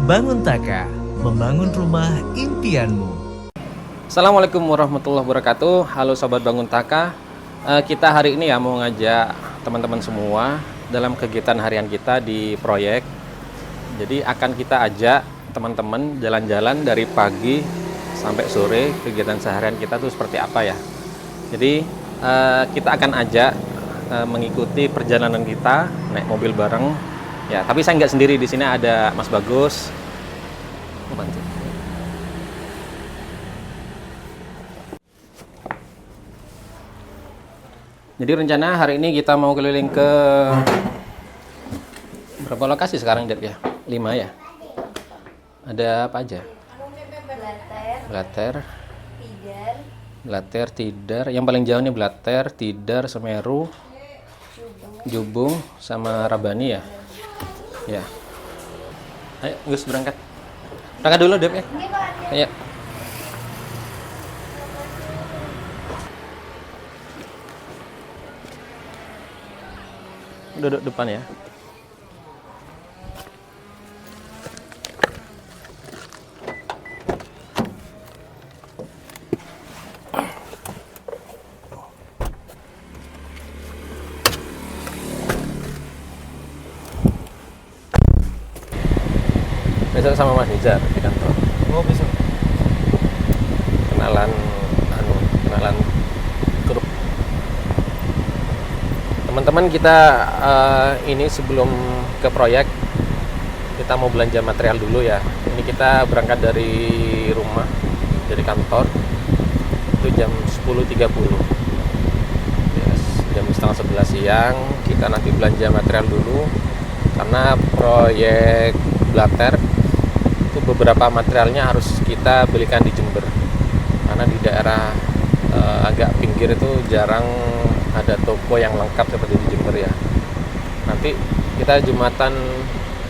Bangun Taka, membangun rumah impianmu. Assalamualaikum warahmatullahi wabarakatuh. Halo Sobat Bangun Taka. Kita hari ini ya mau ngajak teman-teman semua dalam kegiatan harian kita di proyek. Jadi akan kita ajak teman-teman jalan-jalan dari pagi sampai sore. Kegiatan seharian kita tuh seperti apa ya. Jadi kita akan ajak mengikuti perjalanan kita naik mobil bareng. Ya, tapi saya nggak sendiri, di sini ada Mas Bagus. Bantu. Jadi rencana hari ini kita mau keliling ke berapa lokasi sekarang, Dep ya? 5 ya? Ada apa aja? Blater, Tidar. Yang paling jauh nih Blater, Tidar, Semeru, Jubung, sama Rabani ya? Ya. Ayo, Gus berangkat. Berangkat dulu, Dep ya? Ayo. Duduk depan ya. Besok sama Mas Nizar di kantor. Oh, besok. Kenalan grup. Teman-teman kita ini sebelum ke proyek kita mau belanja material dulu ya. Ini kita berangkat dari rumah, dari kantor. Itu jam 10.30. Yes, jam setengah 11 siang kita nanti belanja material dulu karena proyek Blater itu beberapa materialnya harus kita belikan di Jember karena di daerah agak pinggir itu jarang ada toko yang lengkap seperti di Jember ya. Nanti kita Jumatan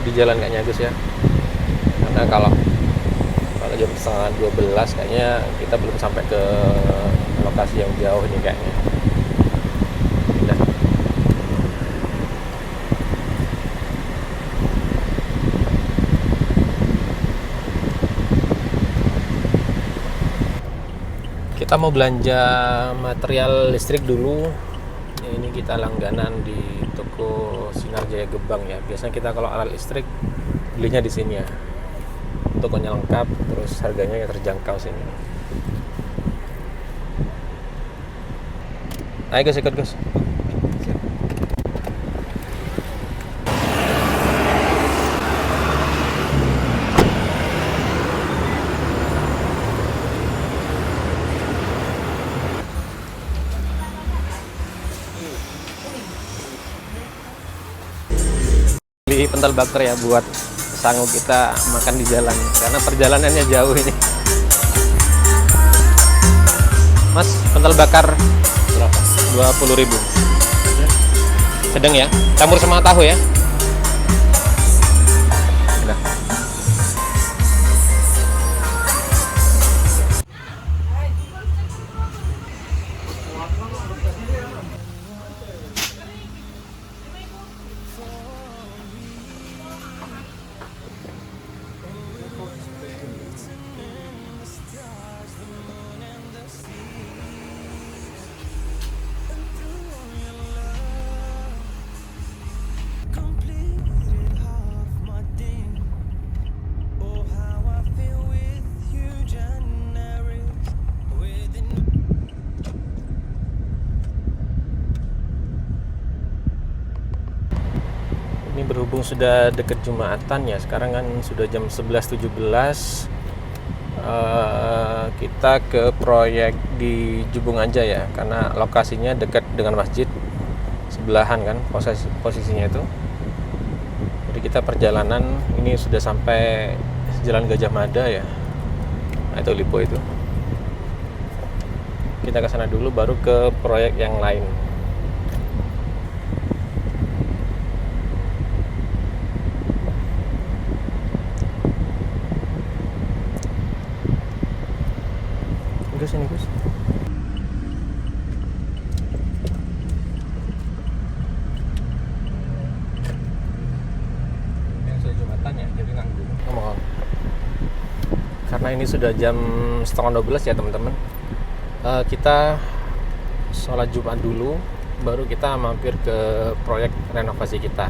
di jalan kayaknya Gus ya, karena kalau jam setengah 12 kayaknya kita belum sampai ke lokasi yang jauh ini kayaknya. Udah. Kita mau belanja material listrik dulu. Ini kita langganan di toko Sinar Jaya Gebang ya. Biasanya kita kalau alat listrik belinya di sini ya. Tokonya lengkap, terus harganya yang terjangkau sini. Ayo Gus, ikut Gus. Beli pental bakar ya buat sanggup kita makan di jalan karena perjalanannya jauh ini. Mas, pental bakar berapa? 20.000. Sedang ya, campur sama tahu ya. Udah. Ini berhubung sudah dekat Jumatan ya, sekarang kan sudah jam 11.17. Kita ke proyek di Jubung aja ya, karena lokasinya dekat dengan masjid, sebelahan kan posisinya itu. Jadi kita perjalanan ini sudah sampai Jalan Gajah Mada ya. Nah, itu Lipo itu. Kita ke sana dulu baru ke proyek yang lain. Gus ini Gus. Yang sudah Jumatan ya. karena ini sudah jam 11:30 ya teman-teman. Kita sholat Jumat dulu, baru kita mampir ke proyek renovasi kita.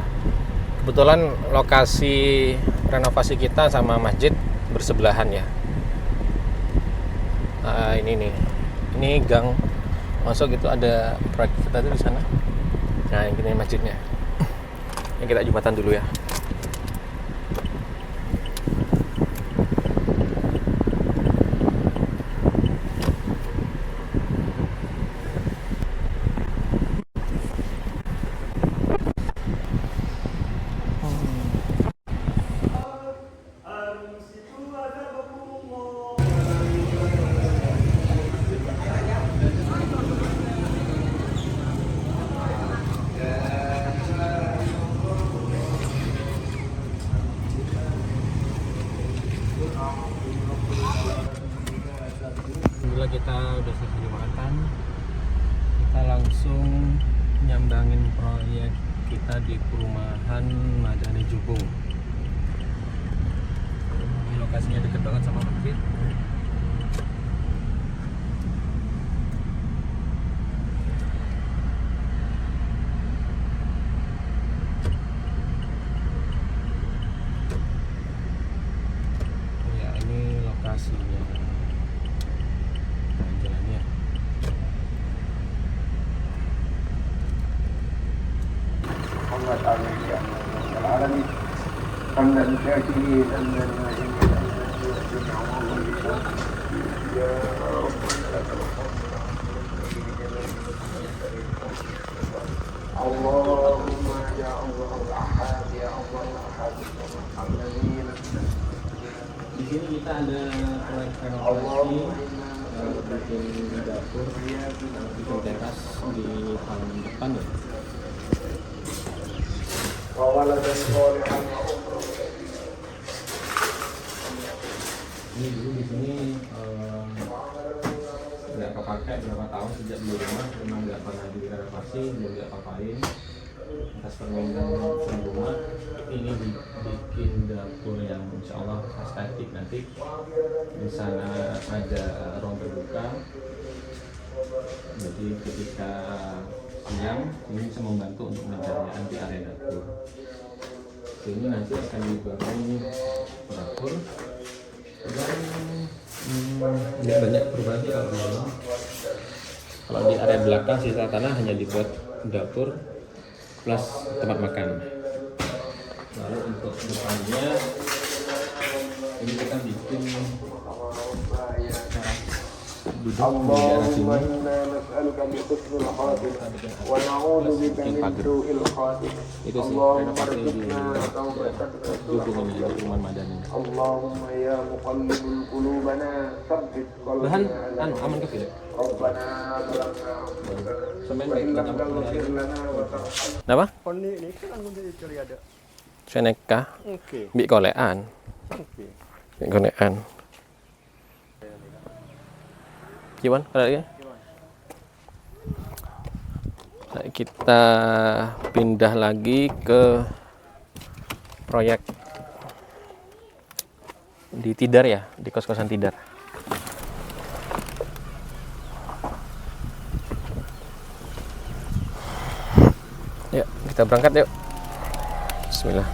Kebetulan lokasi renovasi kita sama masjid bersebelahan ya. Ini nih, ini gang masuk itu ada proyek kita tuh di sana. Nah, ini masjidnya. Ini kita Jumatan dulu ya. Alhamdulillah kita udah selesai Jumatan. Kita langsung nyambangin proyek kita di perumahan Madani Jubung. Ini lokasinya deket banget sama masjid. Ya, ini lokasinya. Jalannya. محمد عليه العالمين حمدا شاكرين حمدا ناعمين يا رب اللهم يا الله الأحد يا الله الأحد الذين Di sini kita ada proyek renovasi, bikin dapur, bikin teras di halaman depan ya. وولدا صالحا Ini dulu di sini nggak kepakai berapa tahun sejak beli rumah, memang nggak pernah direnovasi, belum diapa-apain. Atas permintaan rumah ini dibikin dapur yang insya Allah estetik nanti. Di sana ada ruang terbuka, jadi ketika siang ini bisa membantu untuk pencahayaan di area dapur. Ini nanti akan dibangun dapur dan ini banyak perubahan sih kalau dulu. Kalau di area belakang sisa tanah hanya dibuat dapur plus tempat makan. Lalu untuk depannya ini kita bikin duduk di daerah اللهم sini. إنا نسألك بحسن الخاتمة ونعوذ بك من سوء الخاتمة Itu sih اللهم renovasi di ارزقنا توبة Jubung ini di rumah Madani. اللهم يا مقلب قلوبنا ثبت Bahan قلبنا على aman kecil. ربنا ظلمنا Semen وإن لم belakang. تغفر لنا وترحمنا Kenapa? Koni ini kan anu di cari ada. Seneka, Oke. bi kolean, Oke. bi kolean. Gimana? Ada lagi? Nah, kita pindah lagi ke proyek di Tidar ya, di kos-kosan Tidar. Yuk, kita berangkat yuk. Bismillah.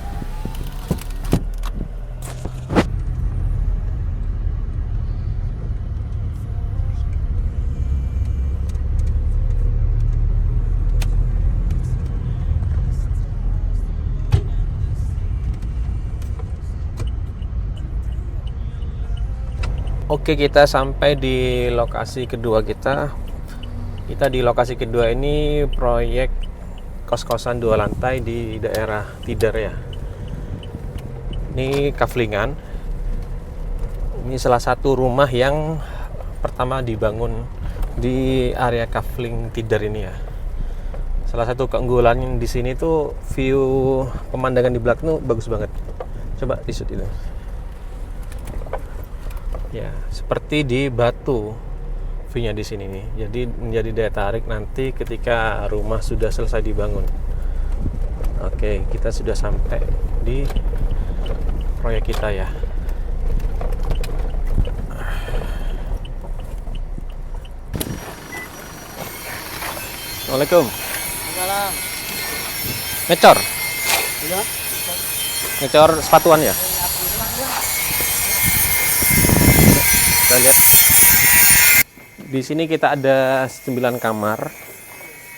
Oke, kita sampai di lokasi kedua kita. Kita di lokasi kedua ini proyek kos-kosan 2 lantai di daerah Tidar ya. Ini Kaflingan. Ini salah satu rumah yang pertama dibangun di area Kafling Tidar ini ya. Salah satu keunggulan di sini tuh view pemandangan di belakang tuh bagus banget. Coba di-shoot itu. Ya, seperti di Batu view-nya di sini nih. Jadi menjadi daya tarik nanti ketika rumah sudah selesai dibangun. Oke, kita sudah sampai di proyek kita ya. Assalamualaikum. Ngecor. Ngecor sepatuan ya? Kita lihat. Di sini kita ada 9 kamar.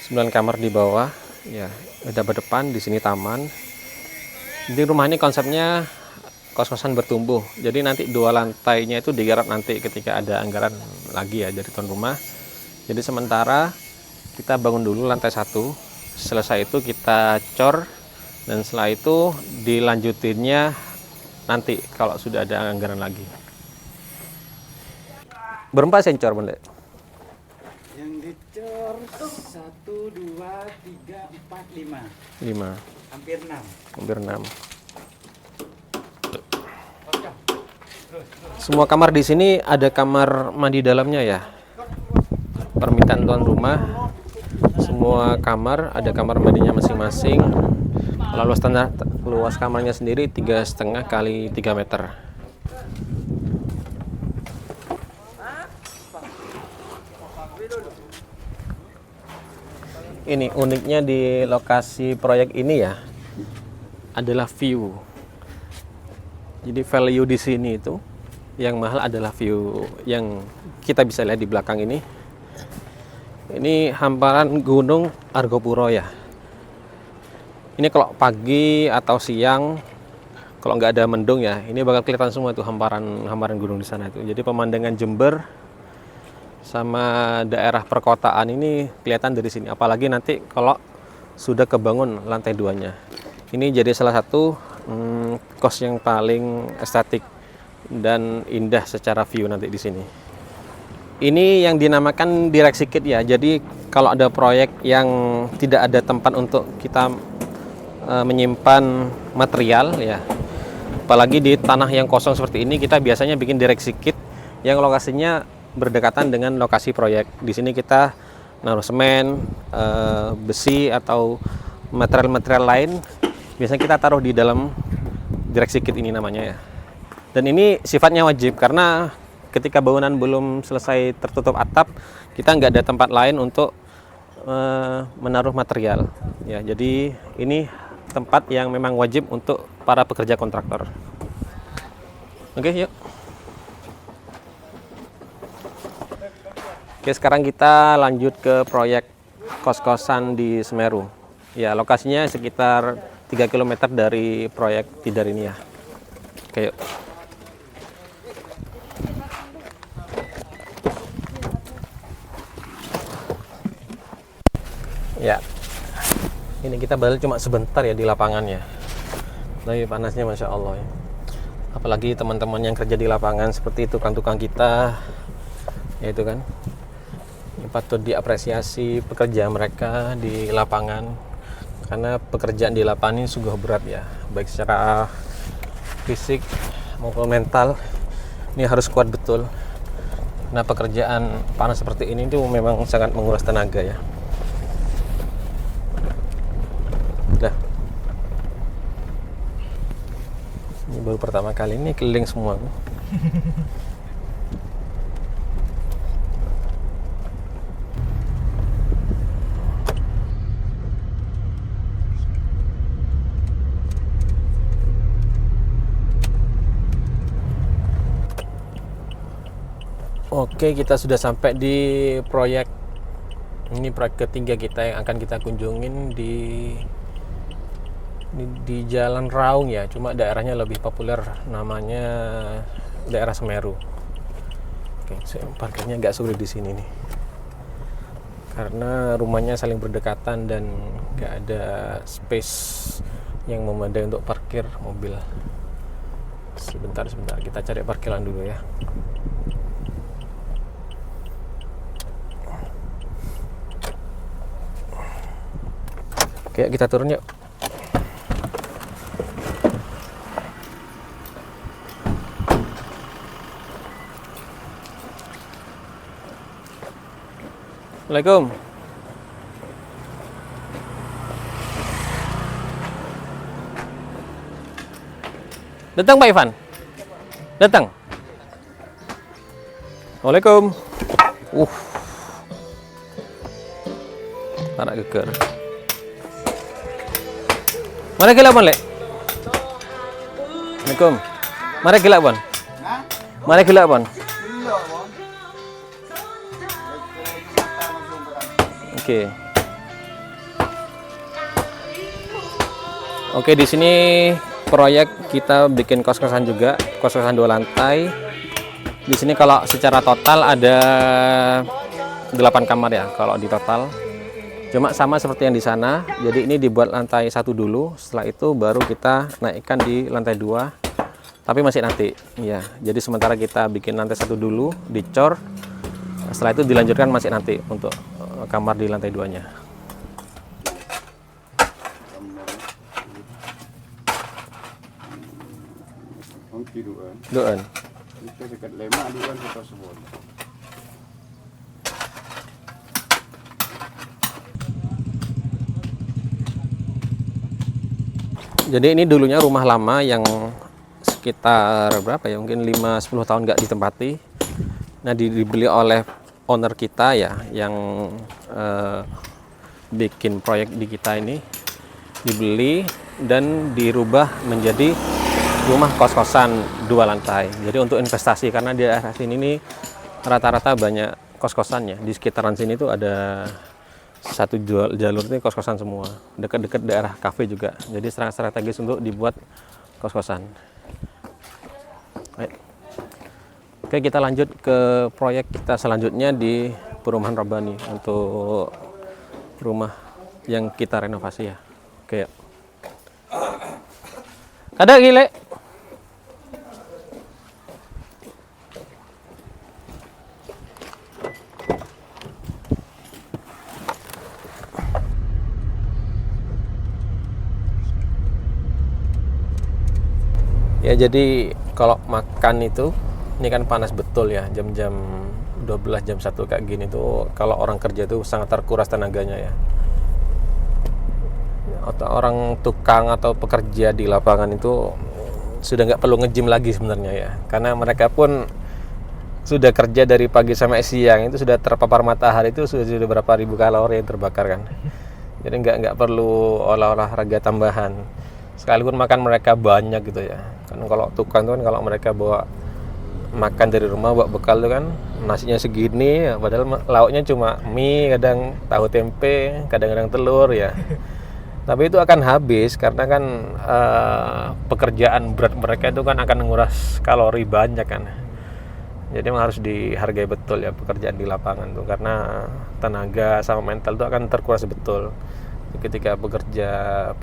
9 kamar di bawah. Ya, ada berdepan, di sini taman. Di rumah ini konsepnya kos-kosan bertumbuh. Jadi nanti 2 lantainya itu digarap nanti ketika ada anggaran lagi ya dari tuan rumah. Jadi sementara kita bangun dulu lantai 1. Selesai itu kita cor, dan setelah itu dilanjutinnya nanti kalau sudah ada anggaran lagi. Berapa sencor, Bunda? Yang dicor 1, 2, 3, 4, 5. 5. Hampir 6. Hampir 6. Semua kamar di sini ada kamar mandi dalamnya ya. Permintaan tuan rumah. Semua kamar ada kamar mandinya masing-masing. Kalau luas kamarnya sendiri 3,5 kali 3 meter. Ini uniknya di lokasi proyek ini ya, adalah view. Jadi value di sini itu yang mahal adalah view yang kita bisa lihat di belakang ini. Ini hamparan Gunung Argopuro ya. Ini kalau pagi atau siang, kalau nggak ada mendung ya, ini bakal kelihatan semua itu hamparan gunung di sana itu. Jadi pemandangan Jember sama daerah perkotaan ini kelihatan dari sini. Apalagi nanti kalau sudah kebangun lantai 2-nya. Ini jadi salah satu kos yang paling estetik dan indah secara view nanti di sini. Ini yang dinamakan direct kit ya. Jadi kalau ada proyek yang tidak ada tempat untuk kita menyimpan material ya, apalagi di tanah yang kosong seperti ini, kita biasanya bikin direct kit yang lokasinya berdekatan dengan lokasi proyek. Di sini kita naruh semen, besi atau material-material lain. Biasanya kita taruh di dalam direct kit ini namanya ya. Dan ini sifatnya wajib karena ketika bangunan belum selesai tertutup atap, kita nggak ada tempat lain untuk menaruh material. Ya, jadi ini tempat yang memang wajib untuk para pekerja kontraktor. Oke, yuk. Oke, sekarang kita lanjut ke proyek kos-kosan di Semeru. Ya, lokasinya sekitar 3 km dari proyek Tidar ini ya. Oke, yuk. Ya, ini kita balik cuma sebentar ya di lapangannya. Tapi panasnya Masya Allah ya. Apalagi teman-teman yang kerja di lapangan seperti tukang-tukang kita, ya itu kan. Ini patut diapresiasi pekerjaan mereka di lapangan, karena pekerjaan di lapangan ini sungguh berat ya, baik secara fisik maupun mental. Ini harus kuat betul. Nah, pekerjaan panas seperti ini tuh memang sangat menguras tenaga ya. Udah. Ini baru pertama kali ini keliling semua. Oke, kita sudah sampai di proyek. Ini proyek ketiga kita yang akan kita kunjungin di Jalan Raung ya, cuma daerahnya lebih populer, namanya daerah Semeru. Oke, parkirnya agak sulit di sini nih, karena rumahnya saling berdekatan dan nggak ada space yang memadai untuk parkir mobil. Sebentar, kita cari parkiran dulu ya. Oke, kita turun yuk. Assalamualaikum. Datang Pak Ivan? Datang. Assalamualaikum. Tanak geger. Mari gila bon, Lek. Assalamualaikum. Mari gila bon. Mari gila bon. Oke. Oke, di sini proyek kita bikin kos-kosan juga, kos-kosan 2 lantai. Di sini kalau secara total ada 8 kamar ya, kalau di total. Cuma sama seperti yang di sana. Jadi ini dibuat lantai 1 dulu, setelah itu baru kita naikkan di lantai 2. Tapi masih nanti. Ya, jadi sementara kita bikin lantai 1 dulu, dicor. Setelah itu dilanjutkan masih nanti untuk kamar di lantai 2-nya. Doan. Itu dekat lemak duan kita sebut. Jadi ini dulunya rumah lama yang sekitar berapa ya, mungkin 5-10 tahun nggak ditempati. Nah, dibeli oleh owner kita ya, yang bikin proyek di kita ini, dibeli dan dirubah menjadi rumah kos-kosan 2 lantai. Jadi untuk investasi, karena di daerah sini nih rata-rata banyak kos-kosannya. Di sekitaran sini tuh ada satu jalur ini kos-kosan semua, dekat-dekat daerah kafe juga. Jadi sangat strategis untuk dibuat kos-kosan. Baik. Oke, kita lanjut ke proyek kita selanjutnya di Perumahan Rabbani untuk rumah yang kita renovasi ya. Oke. Ada gile. Ya, jadi kalau makan itu, ini kan panas betul ya, jam-jam 12, jam 1 kayak gini tuh, kalau orang kerja tuh sangat terkuras tenaganya ya. Atau orang tukang atau pekerja di lapangan itu sudah nggak perlu nge-gym lagi sebenarnya ya, karena mereka pun sudah kerja dari pagi sampai siang, itu sudah terpapar matahari, itu sudah berapa ribu kalori yang terbakar kan. Jadi nggak perlu olahraga tambahan, sekalipun makan mereka banyak gitu ya. Kan kalau tukang tuh kan, kalau mereka bawa makan dari rumah, bawa bekal tuh kan nasinya segini ya, padahal lauknya cuma mie, kadang tahu tempe, kadang-kadang telur ya. Tapi itu akan habis karena kan pekerjaan berat mereka itu kan akan menguras kalori banyak kan. Jadi memang harus dihargai betul ya pekerjaan di lapangan tuh, karena tenaga sama mental itu akan terkuras betul ketika bekerja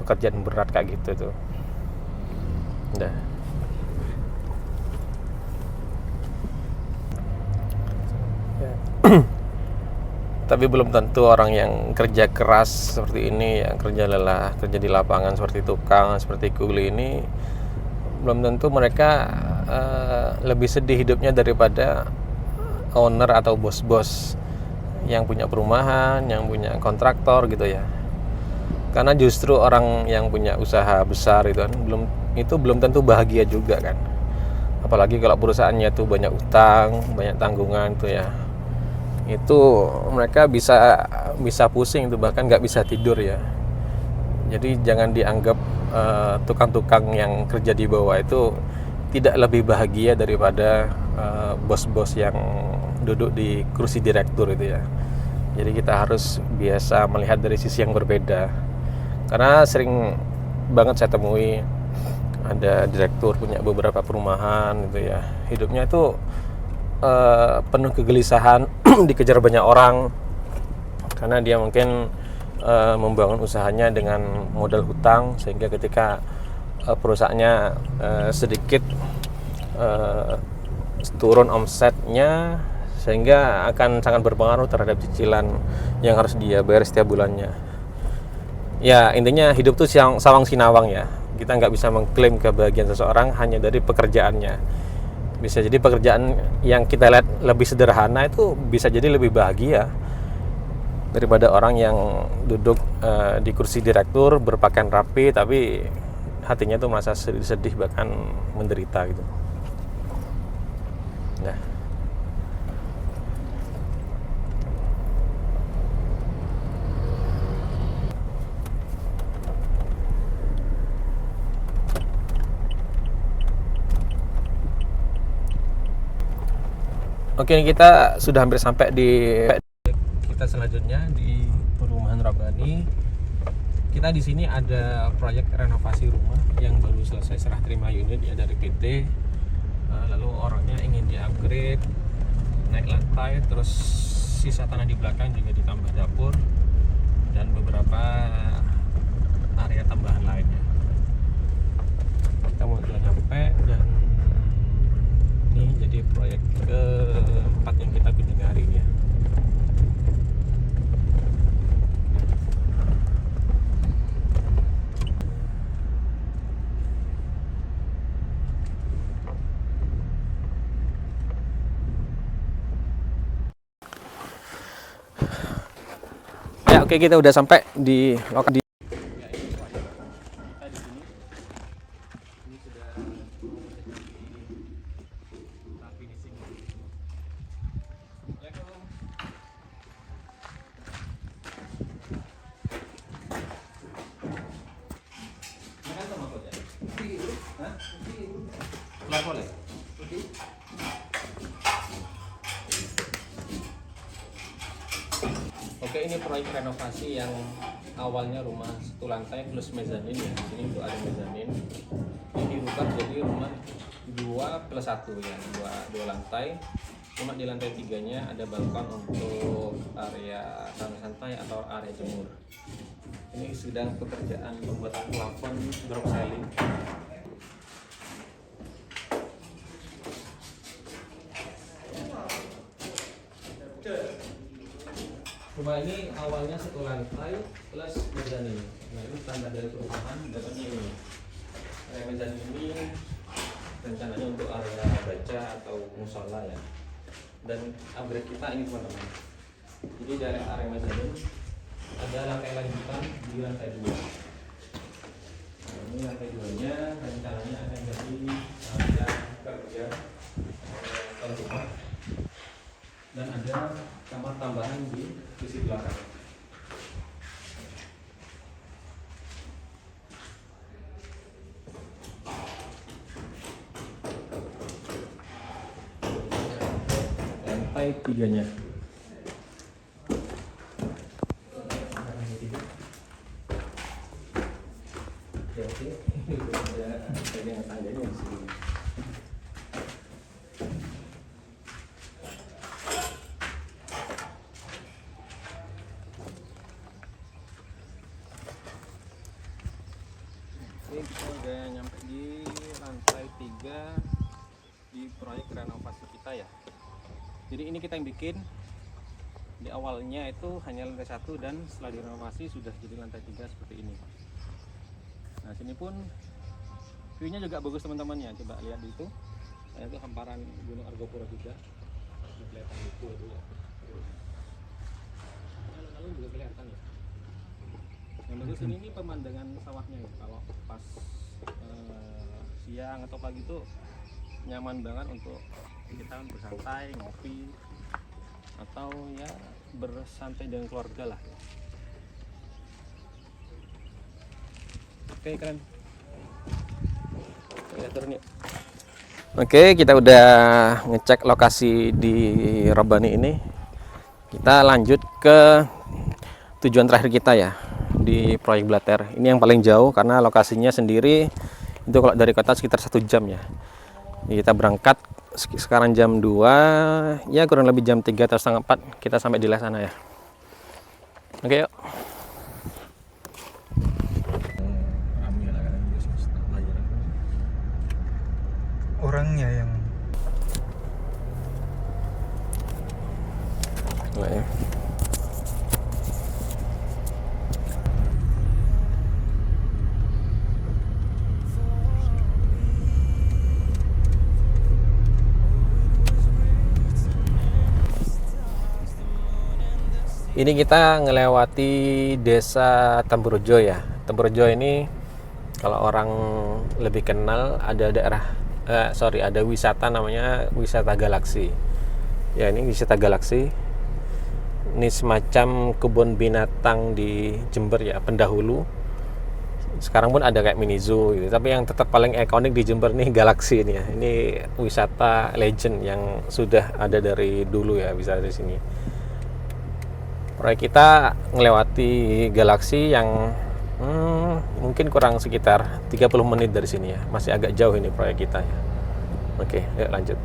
pekerjaan berat kayak gitu tuh. Udah. Tapi belum tentu orang yang kerja keras seperti ini, yang kerja lelah, kerja di lapangan seperti tukang, seperti kuli ini, belum tentu mereka lebih sedih hidupnya daripada owner atau bos-bos yang punya perumahan, yang punya kontraktor gitu ya. Karena justru orang yang punya usaha besar itu kan belum tentu bahagia juga kan. Apalagi kalau perusahaannya tuh banyak utang, banyak tanggungan tuh ya. Itu mereka bisa pusing tuh, bahkan nggak bisa tidur ya. Jadi jangan dianggap tukang-tukang yang kerja di bawah itu tidak lebih bahagia daripada bos-bos yang duduk di kursi direktur itu ya. Jadi kita harus biasa melihat dari sisi yang berbeda. Karena sering banget saya temui ada direktur punya beberapa perumahan gitu ya, hidupnya itu penuh kegelisahan, dikejar banyak orang karena dia mungkin membangun usahanya dengan modal hutang, sehingga ketika perusahaannya sedikit turun omsetnya, sehingga akan sangat berpengaruh terhadap cicilan yang harus dia bayar setiap bulannya. Ya, intinya hidup tuh sawang sinawang ya. Kita nggak bisa mengklaim kebahagiaan seseorang hanya dari pekerjaannya. Bisa jadi pekerjaan yang kita lihat lebih sederhana itu bisa jadi lebih bahagia daripada orang yang duduk di kursi direktur, berpakaian rapi, tapi hatinya tuh masa sedih bahkan menderita gitu. Nah, Oke, kita sudah hampir sampai di kita selanjutnya di perumahan Rabbani. Kita di sini ada proyek renovasi rumah yang baru selesai serah terima unit ya dari PT. Lalu orangnya ingin di-upgrade, naik lantai, terus sisa tanah di belakang juga ditambah dapur dan beberapa area tambahan lainnya. Kita mau jalan nyampe dan ini jadi proyek keempat yang kita kunjungi hari ini ya. Ya, oke, kita udah sampai di lokasi. Oke, ini proyek renovasi yang awalnya rumah satu lantai plus mezanin ya. Di sini untuk ada mezanin. Ini dirubah jadi rumah 2+1 ya, dua lantai. Cuma di lantai 3-nya ada balkon untuk area santai-santai atau area jemur. Ini sedang pekerjaan pembuatan plafon drop ceiling. Rumah ini awalnya satu lantai plus mezanin. Nah, ini standar dari perumahan dapatnya ini. Area mezanin ini rencananya untuk area baca atau musola ya. Dan upgrade kita ini teman-teman. Jadi dari area mezanin ada lantai lanjutan di lantai 2. Nah, ini lantai 2-nya rencananya akan jadi area kerja atau rumah. Dan ada kamar tambahan di sisi belakang. Lantai 3-nya. Ya, oke. Ada yang tangganya di sini. Kita udah nyampe di lantai 3 di proyek renovasi kita ya. Jadi ini kita yang bikin. Di awalnya itu hanya lantai 1 dan setelah direnovasi sudah jadi lantai 3 seperti ini. Nah, sini pun view-nya juga bagus teman-teman ya. Coba lihat itu. Nah, itu hamparan Gunung Argopuro juga. Kelihatan itu ya. Lalu juga kelihatan ya. Yang bagus ini pemandangan sawahnya ya. Kalau pas siang atau pagi itu nyaman banget untuk kita bersantai, ngopi atau ya bersantai dengan keluarga lah. Oke, keren. Kita turun yuk. Oke, kita udah ngecek lokasi di Rabbani ini. Kita lanjut ke tujuan terakhir kita ya, di proyek Blater. Ini yang paling jauh karena lokasinya sendiri itu kalau dari kota sekitar 1 jam ya. Kita berangkat sekarang jam 2 ya, kurang lebih jam 3 atau setengah 4 kita sampai di sana ya. Oke, yuk. Orangnya yang Nah, ya. Ini kita ngelewati desa Tempurejo ya. Tempurejo ini kalau orang lebih kenal ada daerah ada wisata namanya wisata Galaksi. Ya, ini wisata Galaksi. Ini semacam kebun binatang di Jember ya, pendahulu. Sekarang pun ada kayak mini zoo gitu. Tapi yang tetap paling ikonik di Jember nih Galaxy ini ya. Ini wisata legend yang sudah ada dari dulu ya, bisa dari sini. Proyek kita melewati Galaxy yang mungkin kurang sekitar 30 menit dari sini ya. Masih agak jauh ini proyek kita ya. Oke, yuk lanjut.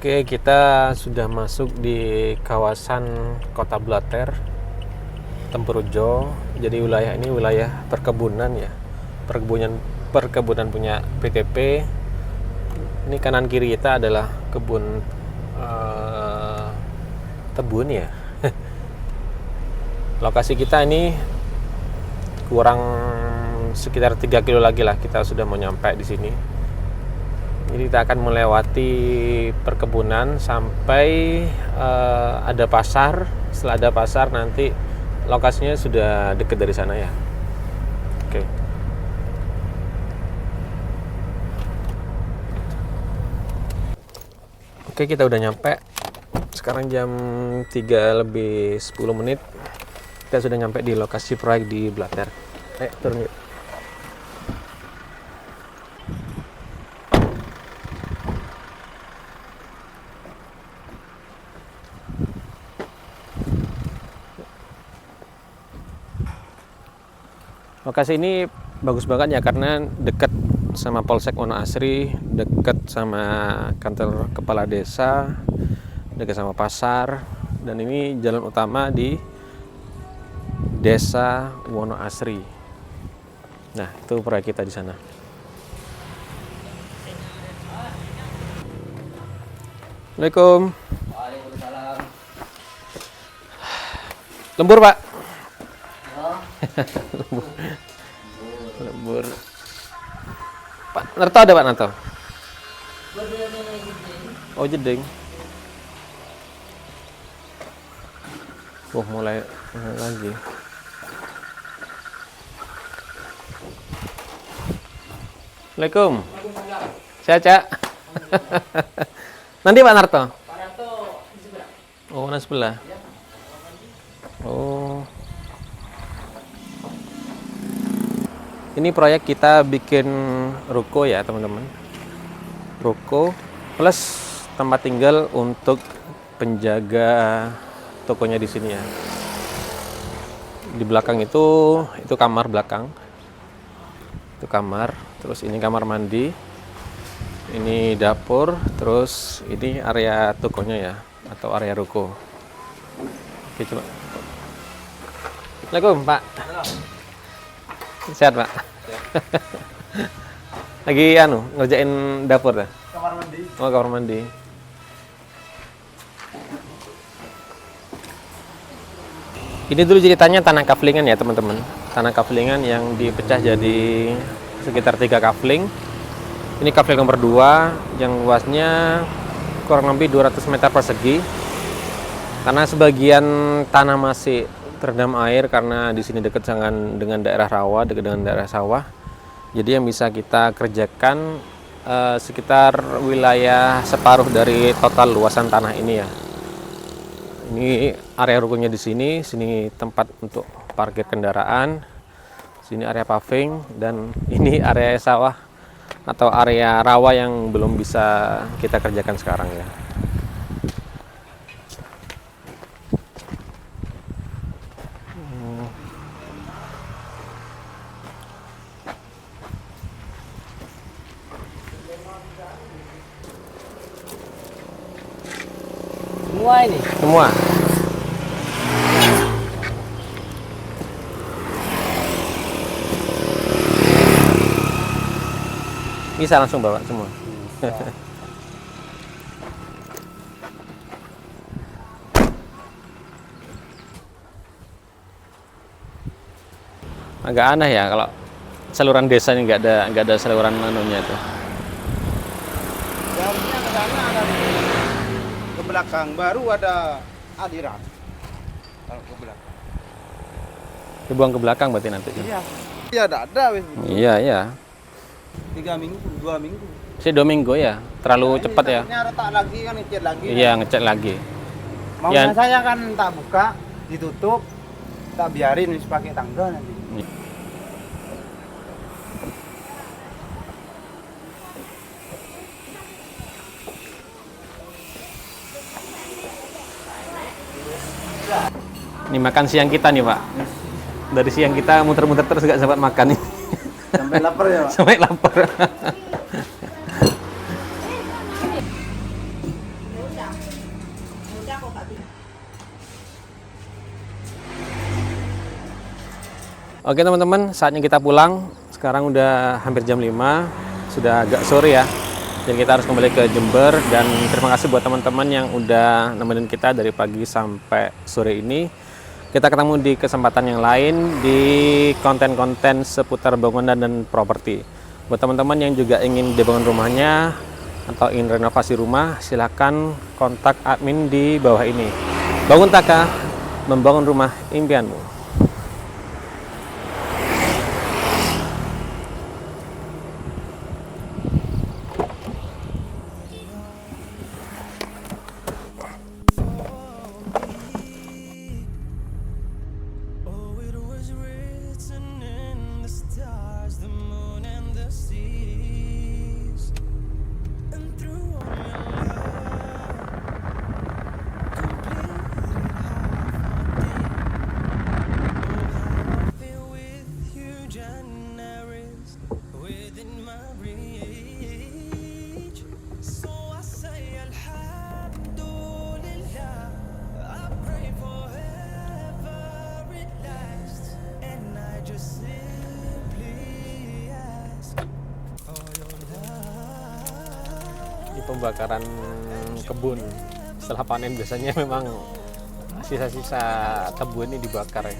Oke, kita sudah masuk di kawasan Kota Blater, Tempurjo. Jadi wilayah ini wilayah perkebunan ya, perkebunan punya PTP. Ini kanan kiri kita adalah kebun tebun ya. Lokasi kita ini kurang sekitar 3 kilo lagi lah, kita sudah mau nyampe di sini. Jadi kita akan melewati perkebunan sampai ada pasar. Setelah ada pasar nanti lokasinya sudah dekat dari sana ya. Oke. Oke, kita udah nyampe. Sekarang jam 3 lebih 10 menit. Kita sudah nyampe di lokasi proyek di Blater. Ayo turun yuk. Lokasi ini bagus banget ya karena dekat sama Polsek Wonoasri, dekat sama kantor kepala desa, dekat sama pasar, dan ini jalan utama di Desa Wonoasri. Nah, itu proyek kita di sana. Assalamualaikum. Waalaikumsalam. Lembur, Pak. Lembur. Pak Narto ada, Pak Narto? Oh, jeding. Mulai lagi. Assalamualaikum. Sehat, Cak? Nanti Pak Narto? Pak Narto di sebelah. Oh, mana sebelah? Oh. Ini proyek kita bikin ruko ya, teman-teman. Ruko plus tempat tinggal untuk penjaga tokonya di sini ya. Di belakang itu kamar belakang. Itu kamar, terus ini kamar mandi. Ini dapur, terus ini area tokonya ya, atau area ruko. Oke, coba. Assalamualaikum, Pak. Sehat, Pak? Lagi ngerjain dapur dah? Kamar mandi. Oh, kamar mandi. Ini dulu ceritanya tanah kaflingan ya, teman-teman. Tanah kaflingan yang dipecah jadi sekitar 3 kafling. Ini kafling nomor 2 yang luasnya kurang lebih 200 meter persegi. Karena sebagian tanah masih terendam air karena di sini dekat dengan daerah rawa, dekat dengan daerah sawah. Jadi yang bisa kita kerjakan sekitar wilayah separuh dari total luasan tanah ini ya. Ini area rukunnya di sini tempat untuk parkir kendaraan. Sini area paving dan ini area sawah atau area rawa yang belum bisa kita kerjakan sekarang ya. Semua ini. Semua. Bisa langsung bawa semua. Agak aneh ya kalau saluran desa ini nggak ada saluran anunya itu. Seharusnya ke sana ada ke belakang baru ada aliran. Kalau ke belakang. Dibuang ke belakang berarti nanti. Iya. Iya ada wis. Iya, iya. 3 minggu, 2 minggu. Sih 2 minggu ya. Terlalu cepat ya. Ini retak lagi kan ngecet lagi. Iya, ngecek lagi. Maunya Ya. saya kan tak buka, ditutup, tak biarin wis pakai tangga nanti. Ini makan siang kita nih, Pak. Dari siang kita muter-muter terus nggak sempat makan nih. Sampai lapar ya, Pak. Sampai lapar. Oke teman-teman, saatnya kita pulang. Sekarang udah hampir jam 5, sudah agak sore ya. Jadi kita harus kembali ke Jember, dan terima kasih buat teman-teman yang udah nemenin kita dari pagi sampai sore ini. Kita ketemu di kesempatan yang lain di konten-konten seputar bangunan dan properti. Buat teman-teman yang juga ingin dibangun rumahnya atau ingin renovasi rumah, silakan kontak admin di bawah ini. Bangun Taka, membangun rumah impianmu. Di pembakaran kebun setelah panen biasanya memang sisa-sisa tebu ini dibakar ya.